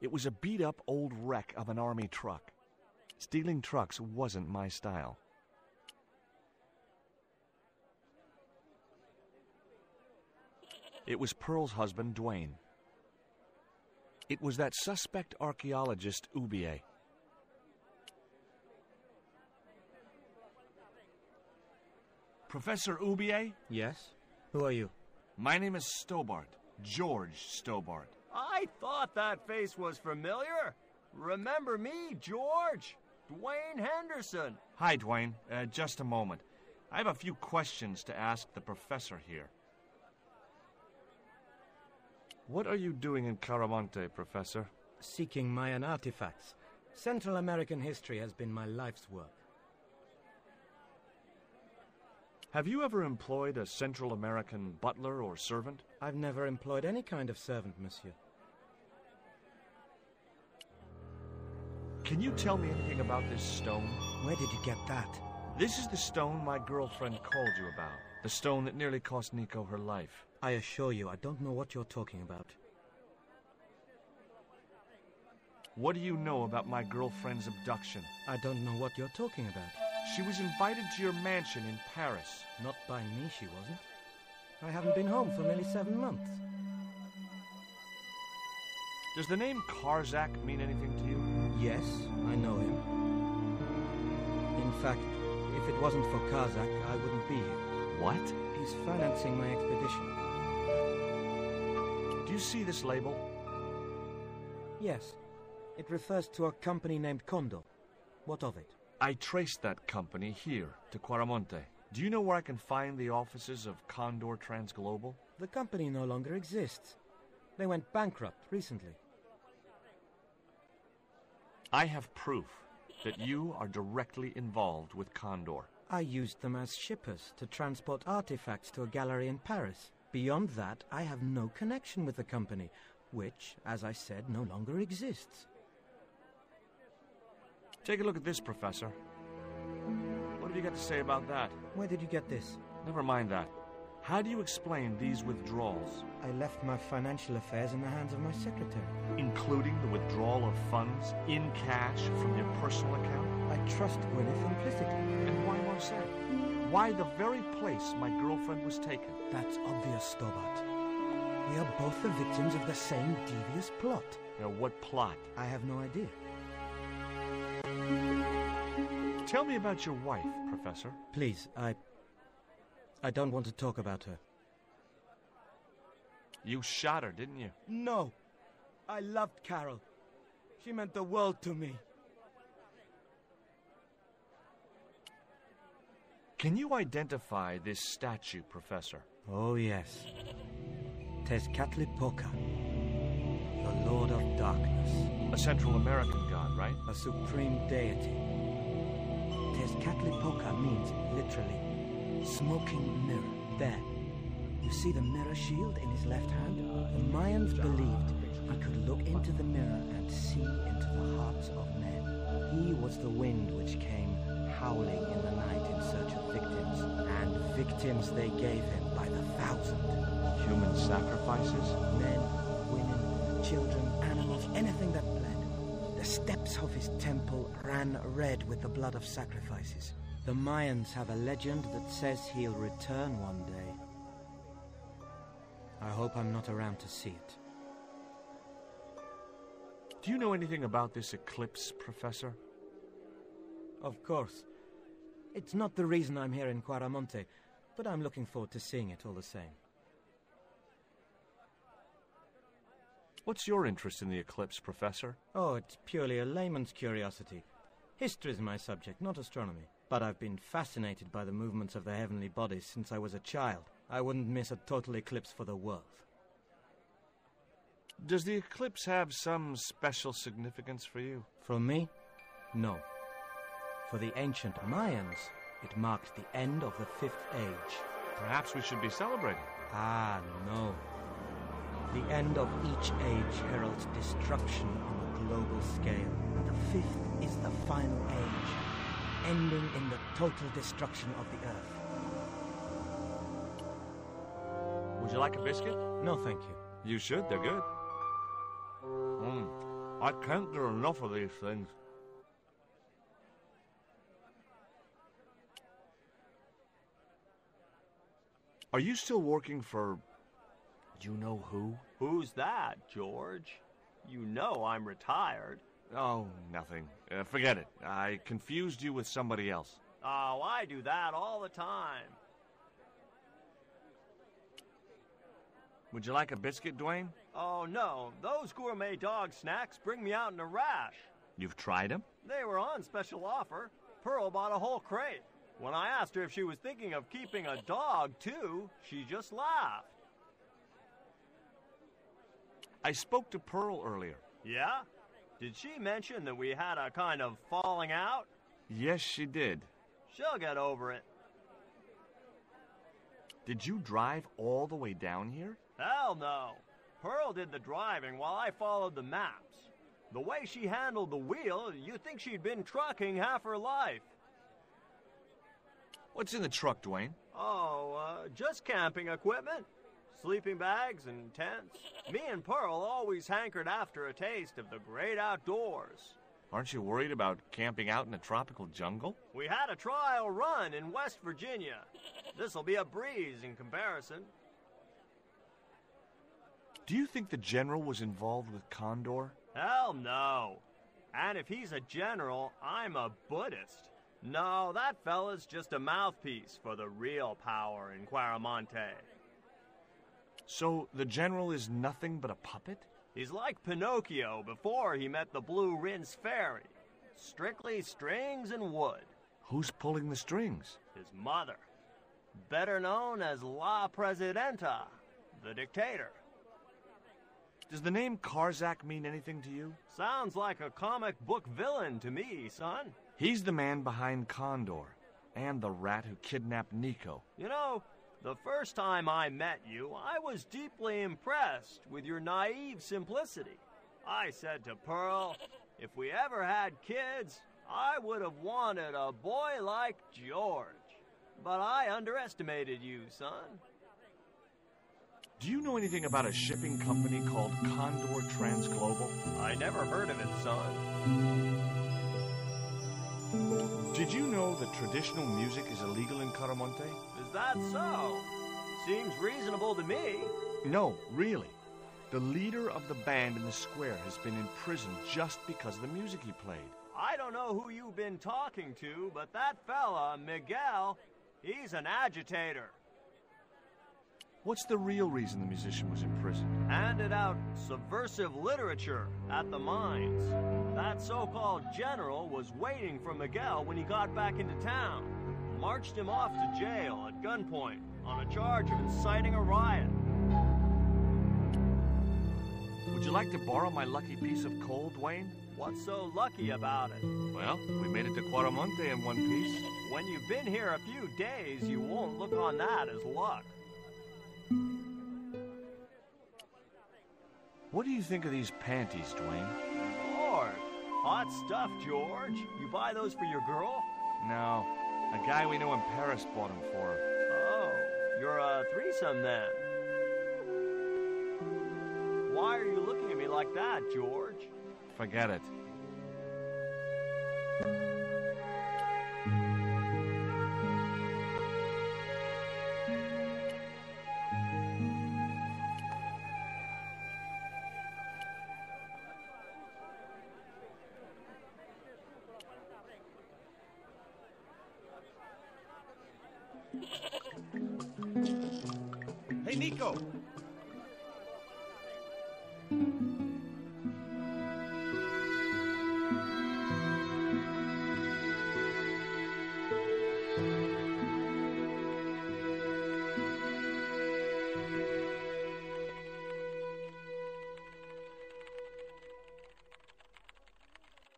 It was a beat-up old wreck of an army truck. Stealing trucks wasn't my style. It was Pearl's husband, Dwayne. It was that suspect archaeologist, Ubier. Professor Ubier? Yes? Who are you? My name is Stobart. George Stobart. I thought that face was familiar. Remember me, George? Dwayne Henderson. Hi, Dwayne. Just a moment. I have a few questions to ask the professor here. What are you doing in Caramonte, Professor? Seeking Mayan artifacts. Central American history has been my life's work. Have you ever employed a Central American butler or servant? I've never employed any kind of servant, monsieur. Can you tell me anything about this stone? Where did you get that? This is the stone my girlfriend called you about. The stone that nearly cost Nico her life. I assure you, I don't know what you're talking about. What do you know about my girlfriend's abduction? I don't know what you're talking about. She was invited to your mansion in Paris. Not by me, she wasn't. I haven't been home for nearly 7 months. Does the name Karzak mean anything to you? Yes, I know him. In fact, if it wasn't for Karzak, I wouldn't be here. What? He's financing my expedition. Do you see this label? Yes. It refers to a company named Condor. What of it? I traced that company here, to Quaramonte. Do you know where I can find the offices of Condor Transglobal? The company no longer exists. They went bankrupt recently. I have proof that you are directly involved with Condor. I used them as shippers to transport artifacts to a gallery in Paris. Beyond that, I have no connection with the company, which, as I said, no longer exists. Take a look at this, Professor. What have you got to say about that? Where did you get this? Never mind that. How do you explain these withdrawals? I left my financial affairs in the hands of my secretary. Including the withdrawal of funds in cash from your personal account? I trust Gwyneth implicitly. And why Marseille? Why the very place my girlfriend was taken? That's obvious, Stobart. We are both the victims of the same devious plot. What plot? I have no idea. Tell me about your wife, Professor. Please, I don't want to talk about her. You shot her, didn't you? No. I loved Carol. She meant the world to me. Can you identify this statue, Professor? Oh, yes. Tezcatlipoca, the Lord of Darkness. A Central American god, right? A supreme deity. Tezcatlipoca means, literally, smoking mirror. There. You see the mirror shield in his left hand? The Mayans believed he could look into the mirror and see into the hearts of men. He was the wind which came howling in the night in search of victims, and victims they gave him by the thousand. Human sacrifices? Men, women, children, animals, anything that bled. The steps of his temple ran red with the blood of sacrifices. The Mayans have a legend that says he'll return one day. I hope I'm not around to see it. Do you know anything about this eclipse, Professor? Of course. It's not the reason I'm here in Quaramonte, but I'm looking forward to seeing it all the same. What's your interest in the eclipse, Professor? Oh, it's purely a layman's curiosity. History is my subject, not astronomy. But I've been fascinated by the movements of the heavenly bodies since I was a child. I wouldn't miss a total eclipse for the world. Does the eclipse have some special significance for you? For me? No. For the ancient Mayans, it marked the end of the Fifth Age. Perhaps we should be celebrating. Ah, no. The end of each age heralds destruction on a global scale. The fifth is the final age, ending in the total destruction of the Earth. Would you like a biscuit? No, thank you. You should, they're good. I can't get enough of these things. Are you still working for... you know who? Who's that, George? You know I'm retired. Oh, nothing. Forget it. I confused you with somebody else. Oh, I do that all the time. Would you like a biscuit, Dwayne? Oh, no. Those gourmet dog snacks bring me out in a rash. You've tried them? They were on special offer. Pearl bought a whole crate. When I asked her if she was thinking of keeping a dog, too, she just laughed. I spoke to Pearl earlier. Yeah? Did she mention that we had a kind of falling out? Yes, she did. She'll get over it. Did you drive all the way down here? Hell no. Pearl did the driving while I followed the maps. The way she handled the wheel, you'd think she'd been trucking half her life. What's in the truck, Dwayne? Oh, just camping equipment. Sleeping bags and tents. Me and Pearl always hankered after a taste of the great outdoors. Aren't you worried about camping out in a tropical jungle? We had a trial run in West Virginia. This'll be a breeze in comparison. Do you think the general was involved with Condor? Hell no. And if he's a general, I'm a Buddhist. No, that fella's just a mouthpiece for the real power in Quaramonte. So the general is nothing but a puppet? He's like Pinocchio before he met the Blue Rinse Fairy. Strictly strings and wood. Who's pulling the strings? His mother. Better known as La Presidenta, the dictator. Does the name Karzak mean anything to you? Sounds like a comic book villain to me, son. He's the man behind Condor, and the rat who kidnapped Nico. You know, the first time I met you, I was deeply impressed with your naive simplicity. I said to Pearl, if we ever had kids, I would have wanted a boy like George. But I underestimated you, son. Do you know anything about a shipping company called Condor Transglobal? I never heard of it, son. Did you know that traditional music is illegal in Quaramonte? Is that so? Seems reasonable to me. No, really. The leader of the band in the square has been in prison just because of the music he played. I don't know who you've been talking to, but that fella, Miguel, he's an agitator. What's the real reason the musician was in prison? Handed out subversive literature at the mines. That so-called general was waiting for Miguel when he got back into town. Marched him off to jail at gunpoint on a charge of inciting a riot. Would you like to borrow my lucky piece of coal, Dwayne? What's so lucky about it? Well, we made it to Quaramonte in one piece. When you've been here a few days, you won't look on that as luck. What do you think of these panties, Dwayne? Lord, hot stuff, George. You buy those for your girl? No, a guy we know in Paris bought them for her. Oh, you're a threesome then. Why are you looking at me like that, George? Forget it. Hey, Nico!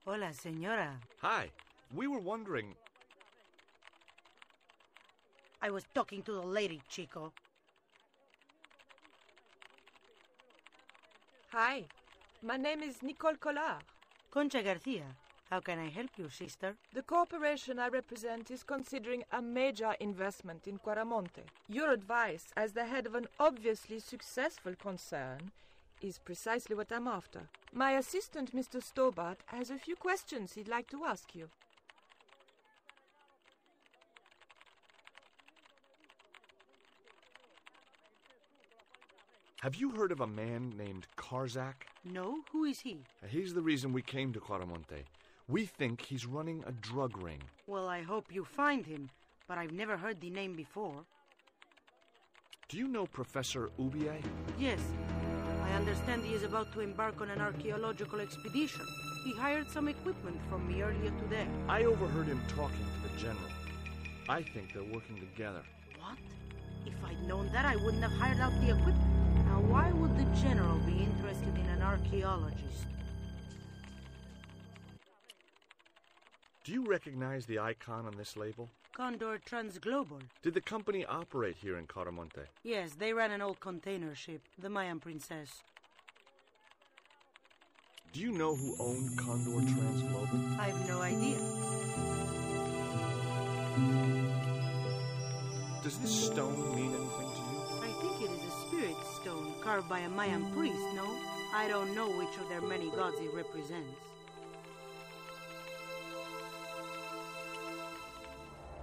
Hola, señora. Hi. We were wondering... I was talking to the lady, Chico. Hi, my name is Nicole Collard. Concha Garcia. How can I help you, sister? The corporation I represent is considering a major investment in Quaramonte. Your advice, as the head of an obviously successful concern, is precisely what I'm after. My assistant, Mr. Stobart, has a few questions he'd like to ask you. Have you heard of a man named Karzak? No? Who is he? He's the reason we came to Quaramonte. We think he's running a drug ring. Well, I hope you find him, but I've never heard the name before. Do you know Professor Ubier? Yes. I understand he is about to embark on an archaeological expedition. He hired some equipment from me earlier today. I overheard him talking to the general. I think they're working together. What? If I'd known that, I wouldn't have hired out the equipment. Now, why would the general be interested in an archaeologist? Do you recognize the icon on this label? Condor Transglobal. Did the company operate here in Quaramonte? Yes, they ran an old container ship, the Mayan Princess. Do you know who owned Condor Transglobal? I have no idea. Does this stone mean anything to you? I think it is a spirit stone carved by a Mayan priest, no? I don't know which of their many gods it represents.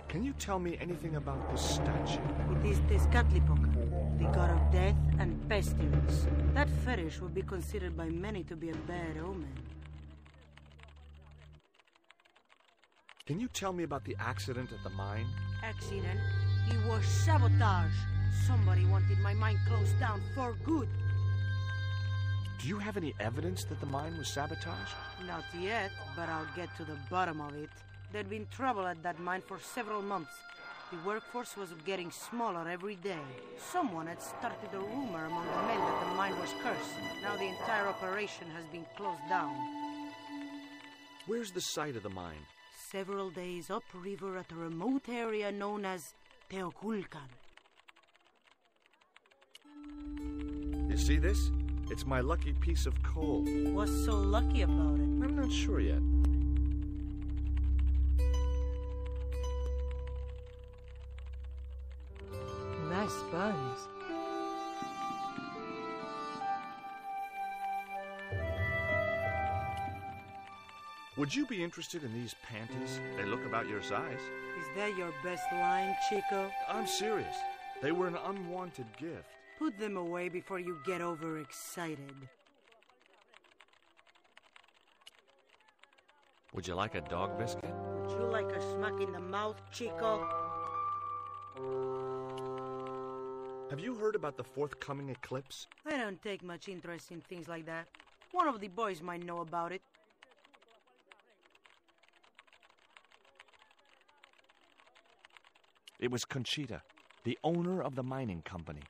Can you tell me anything about this statue? It is Tezcatlipoca, the god of death and pestilence. That fetish would be considered by many to be a bad omen. Can you tell me about the accident at the mine? Accident? It was sabotage. Somebody wanted my mine closed down for good. Do you have any evidence that the mine was sabotaged? Not yet, but I'll get to the bottom of it. There'd been trouble at that mine for several months. The workforce was getting smaller every day. Someone had started a rumor among the men that the mine was cursed. Now the entire operation has been closed down. Where's the site of the mine? Several days upriver at a remote area known as Teoculcan. You see this? It's my lucky piece of coal. What's so lucky about it? I'm not sure yet. Nice bones. Would you be interested in these panties? They look about your size. Is that your best line, Chico? I'm serious. They were an unwanted gift. Put them away before you get overexcited. Would you like a dog biscuit? Would you like a smack in the mouth, Chico? Have you heard about the forthcoming eclipse? I don't take much interest in things like that. One of the boys might know about it. It was Conchita, the owner of the mining company.